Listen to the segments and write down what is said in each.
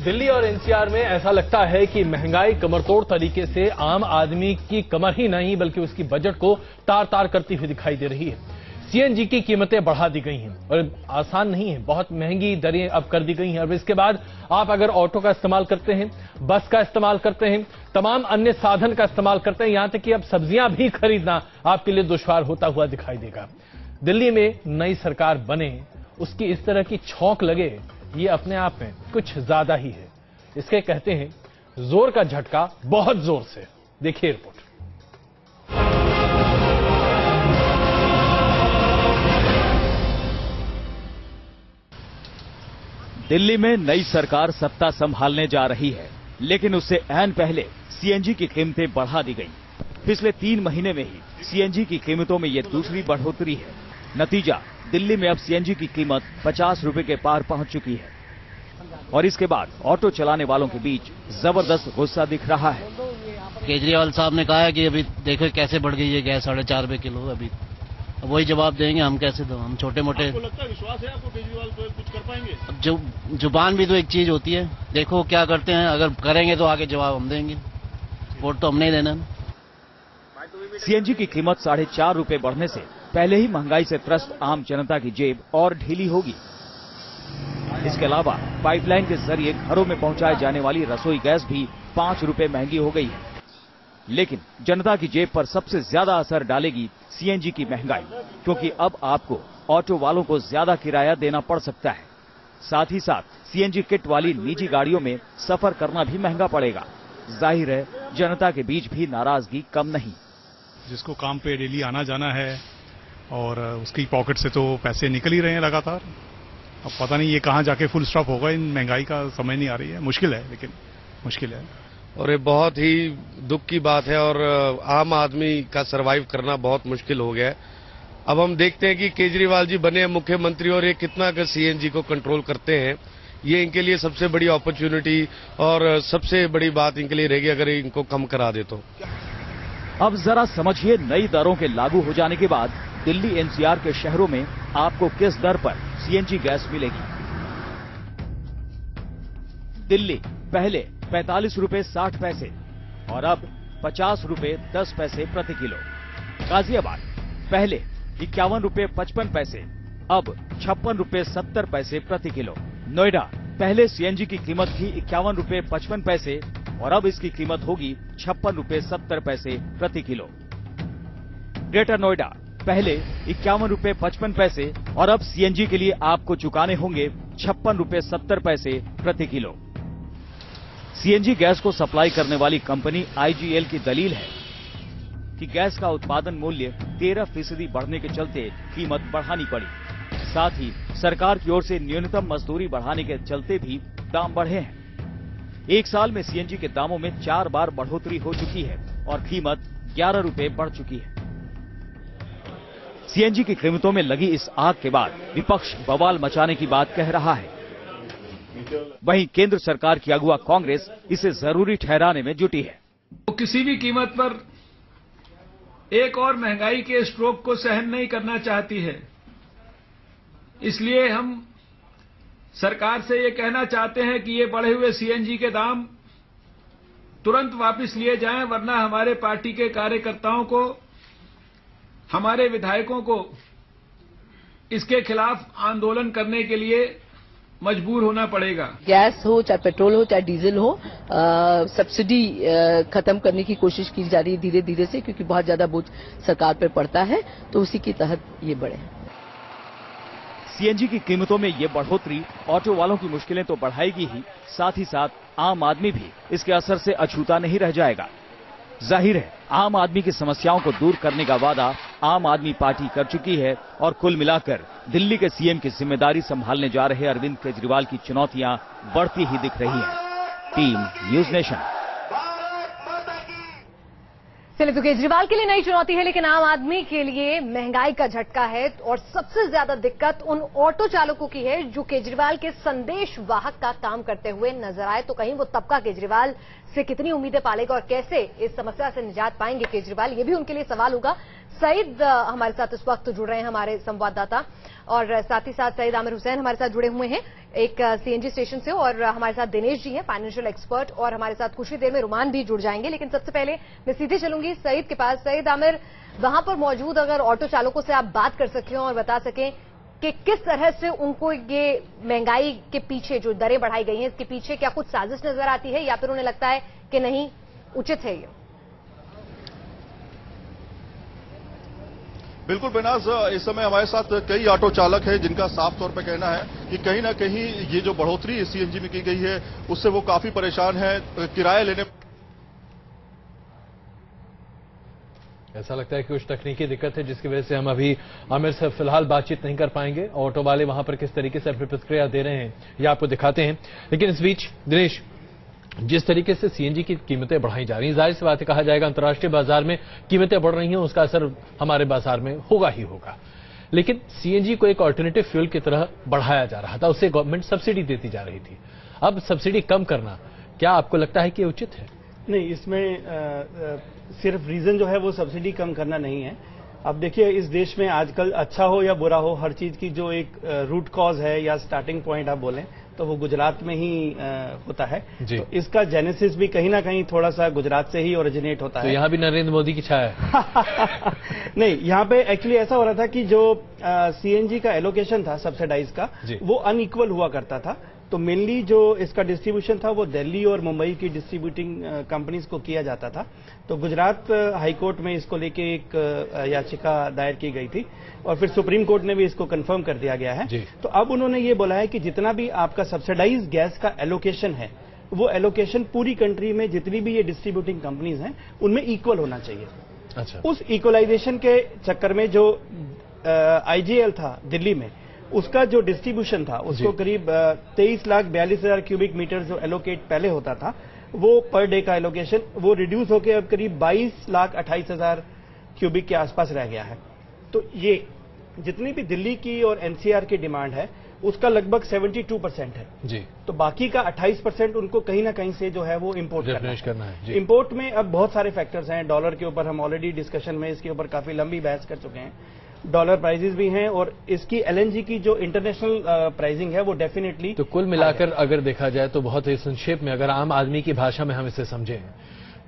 दिल्ली और एनसीआर में ऐसा लगता है कि महंगाई कमरतोड़ तरीके से आम आदमी की कमर ही नहीं बल्कि उसकी बजट को तार तार करती हुई दिखाई दे रही है। सीएनजी की कीमतें बढ़ा दी गई हैं और आसान नहीं है, बहुत महंगी दरें अब कर दी गई हैं। और इसके बाद आप अगर ऑटो का इस्तेमाल करते हैं, बस का इस्तेमाल करते हैं, तमाम अन्य साधन का इस्तेमाल करते हैं, यहां तक कि अब सब्जियां भी खरीदना आपके लिए दुश्वार होता हुआ दिखाई देगा। दिल्ली में नई सरकार बने, उसकी इस तरह की छौंक लगे, ये अपने आप में कुछ ज्यादा ही है। इसके कहते हैं जोर का झटका बहुत जोर से। देखिए रिपोर्ट। दिल्ली में नई सरकार सत्ता संभालने जा रही है, लेकिन उससे ऐन पहले सीएनजी की कीमतें बढ़ा दी गई। पिछले 3 महीने में ही सीएनजी की कीमतों में ये दूसरी बढ़ोतरी है। नतीजा, दिल्ली में अब सीएनजी की कीमत 50 रुपए के पार पहुंच चुकी है और इसके बाद ऑटो चलाने वालों के बीच जबरदस्त गुस्सा दिख रहा है। केजरीवाल साहब ने कहा है कि अभी देखो कैसे बढ़ गई है गैस, 4.5 रुपए किलो। अभी वही जवाब देंगे, हम कैसे दो, हम छोटे मोटे। आपको लगता है, विश्वास है आपको केजरीवाल तो कुछ कर पाएंगे? अब जो जुबान भी तो एक चीज होती है, देखो क्या करते हैं, अगर करेंगे तो आगे जवाब हम देंगे, वोट तो हमने ही देना। सीएनजी की कीमत 4.5 रुपए बढ़ने से पहले ही महंगाई से त्रस्त आम जनता की जेब और ढीली होगी। इसके अलावा पाइपलाइन के जरिए घरों में पहुंचाए जाने वाली रसोई गैस भी 5 रुपए महंगी हो गई है। लेकिन जनता की जेब पर सबसे ज्यादा असर डालेगी सीएनजी की महंगाई, क्योंकि अब आपको ऑटो वालों को ज्यादा किराया देना पड़ सकता है। साथ ही साथ सीएनजी किट वाली निजी गाड़ियों में सफर करना भी महंगा पड़ेगा। जाहिर है, जनता के बीच भी नाराजगी कम नहीं। जिसको काम पे डेली आना जाना है और उसकी पॉकेट से तो पैसे निकल ही रहे हैं लगातार। अब पता नहीं ये कहाँ जाके फुल स्टॉप होगा, इन महंगाई का समझ नहीं आ रही है। मुश्किल है, लेकिन मुश्किल है और ये बहुत ही दुख की बात है और आम आदमी का सरवाइव करना बहुत मुश्किल हो गया है। अब हम देखते हैं कि केजरीवाल जी बने मुख्यमंत्री और ये कितना अगर सीएनजी को कंट्रोल करते हैं। ये इनके लिए सबसे बड़ी अपॉर्चुनिटी और सबसे बड़ी बात इनके लिए रहेगी अगर इनको कम करा दे तो। अब जरा समझिए, नई दरों के लागू हो जाने के बाद दिल्ली एनसीआर के शहरों में आपको किस दर पर सीएनजी गैस मिलेगी। दिल्ली पहले 45 रुपए 60 पैसे और अब 50 रुपए 10 पैसे प्रति किलो। गाजियाबाद पहले 51 रुपए 55 पैसे, अब 56 रुपए 70 पैसे प्रति किलो। नोएडा पहले सीएनजी की कीमत थी 51 रुपए 55 पैसे और अब इसकी कीमत होगी 56 रुपए 70 पैसे प्रति किलो। ग्रेटर नोएडा पहले 51 रुपए 55 पैसे और अब सीएनजी के लिए आपको चुकाने होंगे 56 रुपए 70 पैसे प्रति किलो। सीएनजी गैस को सप्लाई करने वाली कंपनी आईजीएल की दलील है कि गैस का उत्पादन मूल्य 13% बढ़ने के चलते कीमत बढ़ानी पड़ी। साथ ही सरकार की ओर से न्यूनतम मजदूरी बढ़ाने के चलते भी दाम बढ़े हैं। 1 साल में सीएनजी के दामों में 4 बार बढ़ोतरी हो चुकी है और कीमत 11 रुपए बढ़ चुकी है। सीएनजी की कीमतों में लगी इस आग के बाद विपक्ष बवाल मचाने की बात कह रहा है। वहीं केंद्र सरकार की अगुवा कांग्रेस इसे जरूरी ठहराने में जुटी है। वो किसी भी कीमत पर एक और महंगाई के स्ट्रोक को सहन नहीं करना चाहती है। इसलिए हम सरकार से ये कहना चाहते हैं कि ये बढ़े हुए सीएनजी के दाम तुरंत वापस लिए जाएं, वरना हमारे पार्टी के कार्यकर्ताओं को, हमारे विधायकों को इसके खिलाफ आंदोलन करने के लिए मजबूर होना पड़ेगा। गैस हो चाहे पेट्रोल हो चाहे डीजल हो, सब्सिडी खत्म करने की कोशिश की जा रही है धीरे धीरे से, क्योंकि बहुत ज्यादा बोझ सरकार पर पड़ता है, तो उसी के तहत ये बढ़े। सीएनजी की कीमतों में ये बढ़ोतरी ऑटो वालों की मुश्किलें तो बढ़ाएगी ही, साथ ही साथ आम आदमी भी इसके असर से अछूता नहीं रह जाएगा। जाहिर है, आम आदमी की समस्याओं को दूर करने का वादा आम आदमी पार्टी कर चुकी है और कुल मिलाकर दिल्ली के सीएम की जिम्मेदारी संभालने जा रहे अरविंद केजरीवाल की चुनौतियां बढ़ती ही दिख रही हैं। Team news nation. चलिए, तो केजरीवाल के लिए नई चुनौती है, लेकिन आम आदमी के लिए महंगाई का झटका है और सबसे ज्यादा दिक्कत उन ऑटो चालकों की है जो केजरीवाल के संदेश वाहक का काम करते हुए नजर आए। तो कहीं वो तबका केजरीवाल से कितनी उम्मीदें पालेगा और कैसे इस समस्या से निजात पाएंगे केजरीवाल, ये भी उनके लिए सवाल होगा। सईद हमारे साथ इस वक्त जुड़ रहे हैं, हमारे संवाददाता, और साथ ही साथ सईद आमिर हुसैन हमारे साथ जुड़े हुए हैं एक सीएनजी स्टेशन से, और हमारे साथ दिनेश जी हैं फाइनेंशियल एक्सपर्ट, और हमारे साथ कुछ ही देर में रुमान भी जुड़ जाएंगे। लेकिन सबसे पहले मैं सीधे चलूंगी सईद के पास। सईद आमिर, वहां पर मौजूद अगर ऑटो चालकों से आप बात कर सकें और बता सकें कि किस तरह से उनको ये महंगाई के पीछे जो दरें बढ़ाई गई हैं, इसके पीछे क्या कुछ साजिश नजर आती है या फिर उन्हें लगता है कि नहीं उचित है ये? बिल्कुल बेनाज, इस समय हमारे साथ कई ऑटो चालक हैं जिनका साफ तौर पर कहना है कि कहीं ना कहीं ये जो बढ़ोतरी सीएनजी में की गई है उससे वो काफी परेशान है। किराया लेने ऐसा लगता है कि कुछ तकनीकी दिक्कत है जिसकी वजह से हम अभी आमिर से फिलहाल बातचीत नहीं कर पाएंगे। ऑटो वाले वहां पर किस तरीके से अपनी प्रतिक्रिया दे रहे हैं ये आपको दिखाते हैं। लेकिन इस बीच दिनेश, जिस तरीके से सीएनजी की कीमतें बढ़ाई जा रही हैं, जाहिर सी बात है कहा जाएगा अंतर्राष्ट्रीय बाजार में कीमतें बढ़ रही हैं, उसका असर हमारे बाजार में होगा ही होगा। लेकिन सीएनजी को एक ऑल्टरनेटिव फ्यूल की तरह बढ़ाया जा रहा था, उससे गवर्नमेंट सब्सिडी देती जा रही थी। अब सब्सिडी कम करना क्या आपको लगता है कि उचित है? नहीं, इसमें सिर्फ रीजन जो है वो सब्सिडी कम करना नहीं है। अब देखिए, इस देश में आजकल अच्छा हो या बुरा हो, हर चीज की जो एक रूट कॉज है या स्टार्टिंग पॉइंट आप बोलें तो वो गुजरात में ही होता है। तो इसका जेनेसिस भी कहीं ना कहीं थोड़ा सा गुजरात से ही ओरिजिनेट होता है। तो यहाँ भी नरेंद्र मोदी की छाया है। नहीं, यहाँ पे एक्चुअली ऐसा हो रहा था कि जो सीएनजी का एलोकेशन था सब्सिडाइज का, वो अनइक्वल हुआ करता था। तो मेनली जो इसका डिस्ट्रीब्यूशन था वो दिल्ली और मुंबई की डिस्ट्रीब्यूटिंग कंपनीज को किया जाता था। तो गुजरात हाईकोर्ट में इसको लेके एक याचिका दायर की गई थी और फिर सुप्रीम कोर्ट ने भी इसको कंफर्म कर दिया गया है। तो अब उन्होंने ये बोला है कि जितना भी आपका सब्सिडाइज गैस का एलोकेशन है वो एलोकेशन पूरी कंट्री में जितनी भी ये डिस्ट्रीब्यूटिंग कंपनीज हैं उनमें इक्वल होना चाहिए। अच्छा। उस इक्वलाइजेशन के चक्कर में जो आईजीएल था दिल्ली में, उसका जो डिस्ट्रीब्यूशन था उसको करीब 23,42,000 क्यूबिक मीटर जो एलोकेट पहले होता था, वो पर डे का एलोकेशन वो रिड्यूस होकर अब करीब 22,28,000 क्यूबिक के आसपास रह गया है। तो ये जितनी भी दिल्ली की और एनसीआर की डिमांड है उसका लगभग 72% है जी। तो बाकी का 28% उनको कहीं ना कहीं से जो है वो इम्पोर्ट करना है। इम्पोर्ट में अब बहुत सारे फैक्टर्स हैं। डॉलर के ऊपर हम ऑलरेडी डिस्कशन में इसके ऊपर काफी लंबी बहस कर चुके हैं। डॉलर प्राइसेस भी हैं और इसकी एलएनजी की जो इंटरनेशनल प्राइसिंग है वो डेफिनेटली। तो कुल मिलाकर अगर देखा जाए तो बहुत ही संक्षेप में अगर आम आदमी की भाषा में हम इसे समझें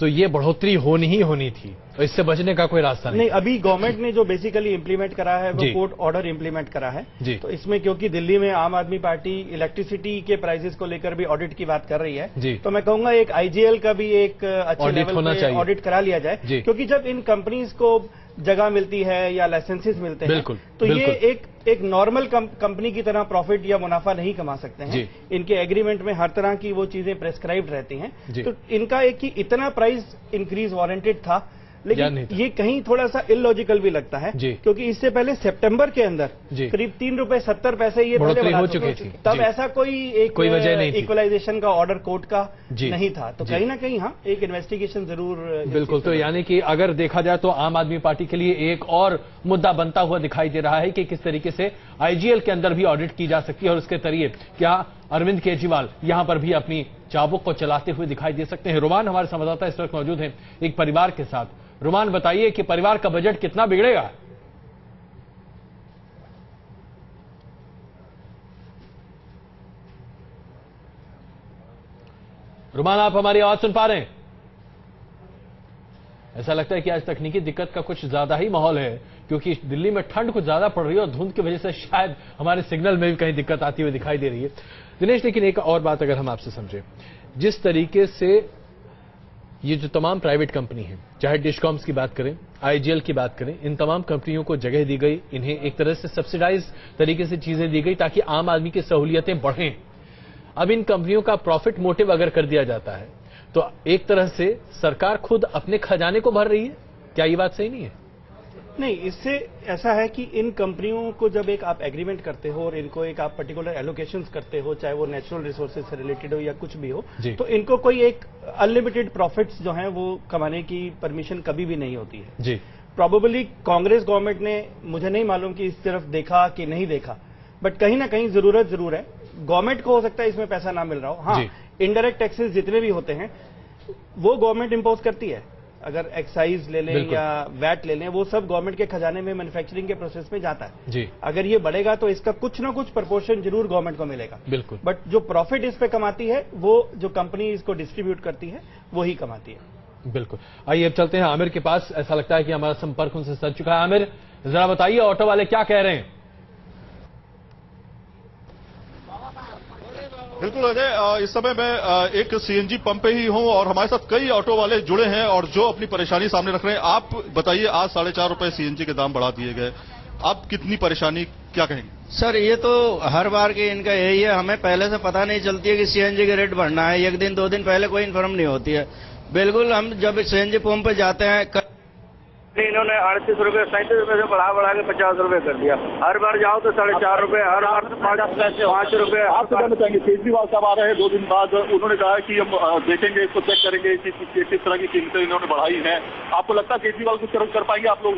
तो ये बढ़ोतरी होनी ही होनी थी और इससे बचने का कोई रास्ता नहीं। अभी गवर्नमेंट ने जो बेसिकली इंप्लीमेंट करा है वो कोर्ट ऑर्डर इंप्लीमेंट करा है जी। तो इसमें क्योंकि दिल्ली में आम आदमी पार्टी इलेक्ट्रिसिटी के प्राइसेस को लेकर भी ऑडिट की बात कर रही है जी। तो मैं कहूंगा एक आईजीएल का भी एक अच्छे लेवल पे ऑडिट करा लिया जाए, क्योंकि जब इन कंपनीज को जगह मिलती है या लाइसेंसेस मिलते हैं तो ये एक नॉर्मल कंपनी की तरह प्रॉफिट या मुनाफा नहीं कमा सकते हैं। इनके एग्रीमेंट में हर तरह की वो चीजें प्रेस्क्राइब्ड रहती हैं। तो इनका एक ही इतना प्राइस इंक्रीज वारंटेड था, लेकिन ये कहीं थोड़ा सा इलॉजिकल भी लगता है, क्योंकि इससे पहले सितंबर के अंदर करीब 3 रुपए 70 पैसे ये पहले हो चुकी थी। तब ऐसा कोई वजह नहीं, इक्वलाइजेशन का ऑर्डर कोर्ट का नहीं था। तो कहीं ना कहीं हाँ एक इन्वेस्टिगेशन जरूर बिल्कुल। तो यानी कि अगर देखा जाए तो आम आदमी पार्टी के लिए एक और मुद्दा बनता हुआ दिखाई दे रहा है कि किस तरीके से आईजीएल के अंदर भी ऑडिट की जा सकती है और उसके जरिए क्या अरविंद केजरीवाल यहां पर भी अपनी चाबुक को चलाते हुए दिखाई दे सकते हैं। रुमान हमारे संवाददाता इस वक्त मौजूद हैं एक परिवार के साथ। रुमान, बताइए कि परिवार का बजट कितना बिगड़ेगा? रुमान, आप हमारी आवाज सुन पा रहे हैं? ऐसा लगता है कि आज तकनीकी दिक्कत का कुछ ज्यादा ही माहौल है, क्योंकि दिल्ली में ठंड कुछ ज्यादा पड़ रही है और धुंध की वजह से शायद हमारे सिग्नल में भी कहीं दिक्कत आती हुई दिखाई दे रही है। दिनेश, लेकिन एक और बात अगर हम आपसे समझें, जिस तरीके से ये जो तमाम प्राइवेट कंपनी है, चाहे डिस्कॉम्स की बात करें, आईजीएल की बात करें, इन तमाम कंपनियों को जगह दी गई, इन्हें एक तरह से सब्सिडाइज तरीके से चीजें दी गई ताकि आम आदमी की सहूलियतें बढ़ें। अब इन कंपनियों का प्रॉफिट मोटिव अगर कर दिया जाता है तो एक तरह से सरकार खुद अपने खजाने को भर रही है। क्या ये बात सही नहीं है? नहीं, इससे ऐसा है कि इन कंपनियों को जब एक आप एग्रीमेंट करते हो और इनको एक आप पर्टिकुलर एलोकेशंस करते हो, चाहे वो नेचुरल रिसोर्सेज से रिलेटेड हो या कुछ भी हो, तो इनको कोई एक अनलिमिटेड प्रॉफिट्स जो हैं वो कमाने की परमिशन कभी भी नहीं होती है जी। प्रोबेबली कांग्रेस गवर्नमेंट ने, मुझे नहीं मालूम कि इस तरफ देखा कि नहीं देखा, बट कहीं ना कहीं जरूरत जरूर है। गवर्नमेंट को हो सकता है इसमें पैसा ना मिल रहा हो, हाँ इनडायरेक्ट टैक्सेस जितने भी होते हैं वो गवर्नमेंट इंपोज करती है। अगर एक्साइज ले लें या वैट ले लें, वो सब गवर्नमेंट के खजाने में मैन्युफैक्चरिंग के प्रोसेस में जाता है जी। अगर ये बढ़ेगा तो इसका कुछ ना कुछ प्रपोर्शन जरूर गवर्नमेंट को मिलेगा, बिल्कुल। बट जो प्रॉफिट इस पे कमाती है वो जो कंपनी इसको डिस्ट्रीब्यूट करती है वो ही कमाती है। बिल्कुल। आइए अब चलते हैं आमिर के पास। ऐसा लगता है कि हमारा संपर्क उनसे सर चुका है। आमिर, जरा बताइए ऑटो वाले क्या कह रहे हैं? बिल्कुल अजय, इस समय मैं एक सीएनजी पंप पे ही हूं और हमारे साथ कई ऑटो वाले जुड़े हैं और जो अपनी परेशानी सामने रख रहे हैं। आप बताइए, आज 4.5 रुपए सीएनजी के दाम बढ़ा दिए गए, आप कितनी परेशानी, क्या कहेंगे? सर ये तो हर बार की इनका यही है, हमें पहले से पता नहीं चलती है कि सीएनजी के रेट बढ़ना है। एक दिन 2 दिन पहले कोई इन्फॉर्म नहीं होती है। बिल्कुल हम जब सीएनजी पंप पे जाते हैं, इन्होंने 38 रुपए 37 रुपए से बढ़ा के 50 रुपए कर दिया। हर बार जाओ तो 4.5 रुपए, हर बार 5 रुपए। आपसे जानना चाहेंगे, केजरीवाल साहब आ रहे हैं 2 दिन बाद, उन्होंने कहा कि हम देखेंगे, इसको चेक करेंगे कि किस तरह की कीमतें इन्होंने बढ़ाई हैं। आपको लगता है केजरीवाल कुछ कर पाएंगे आप लोग?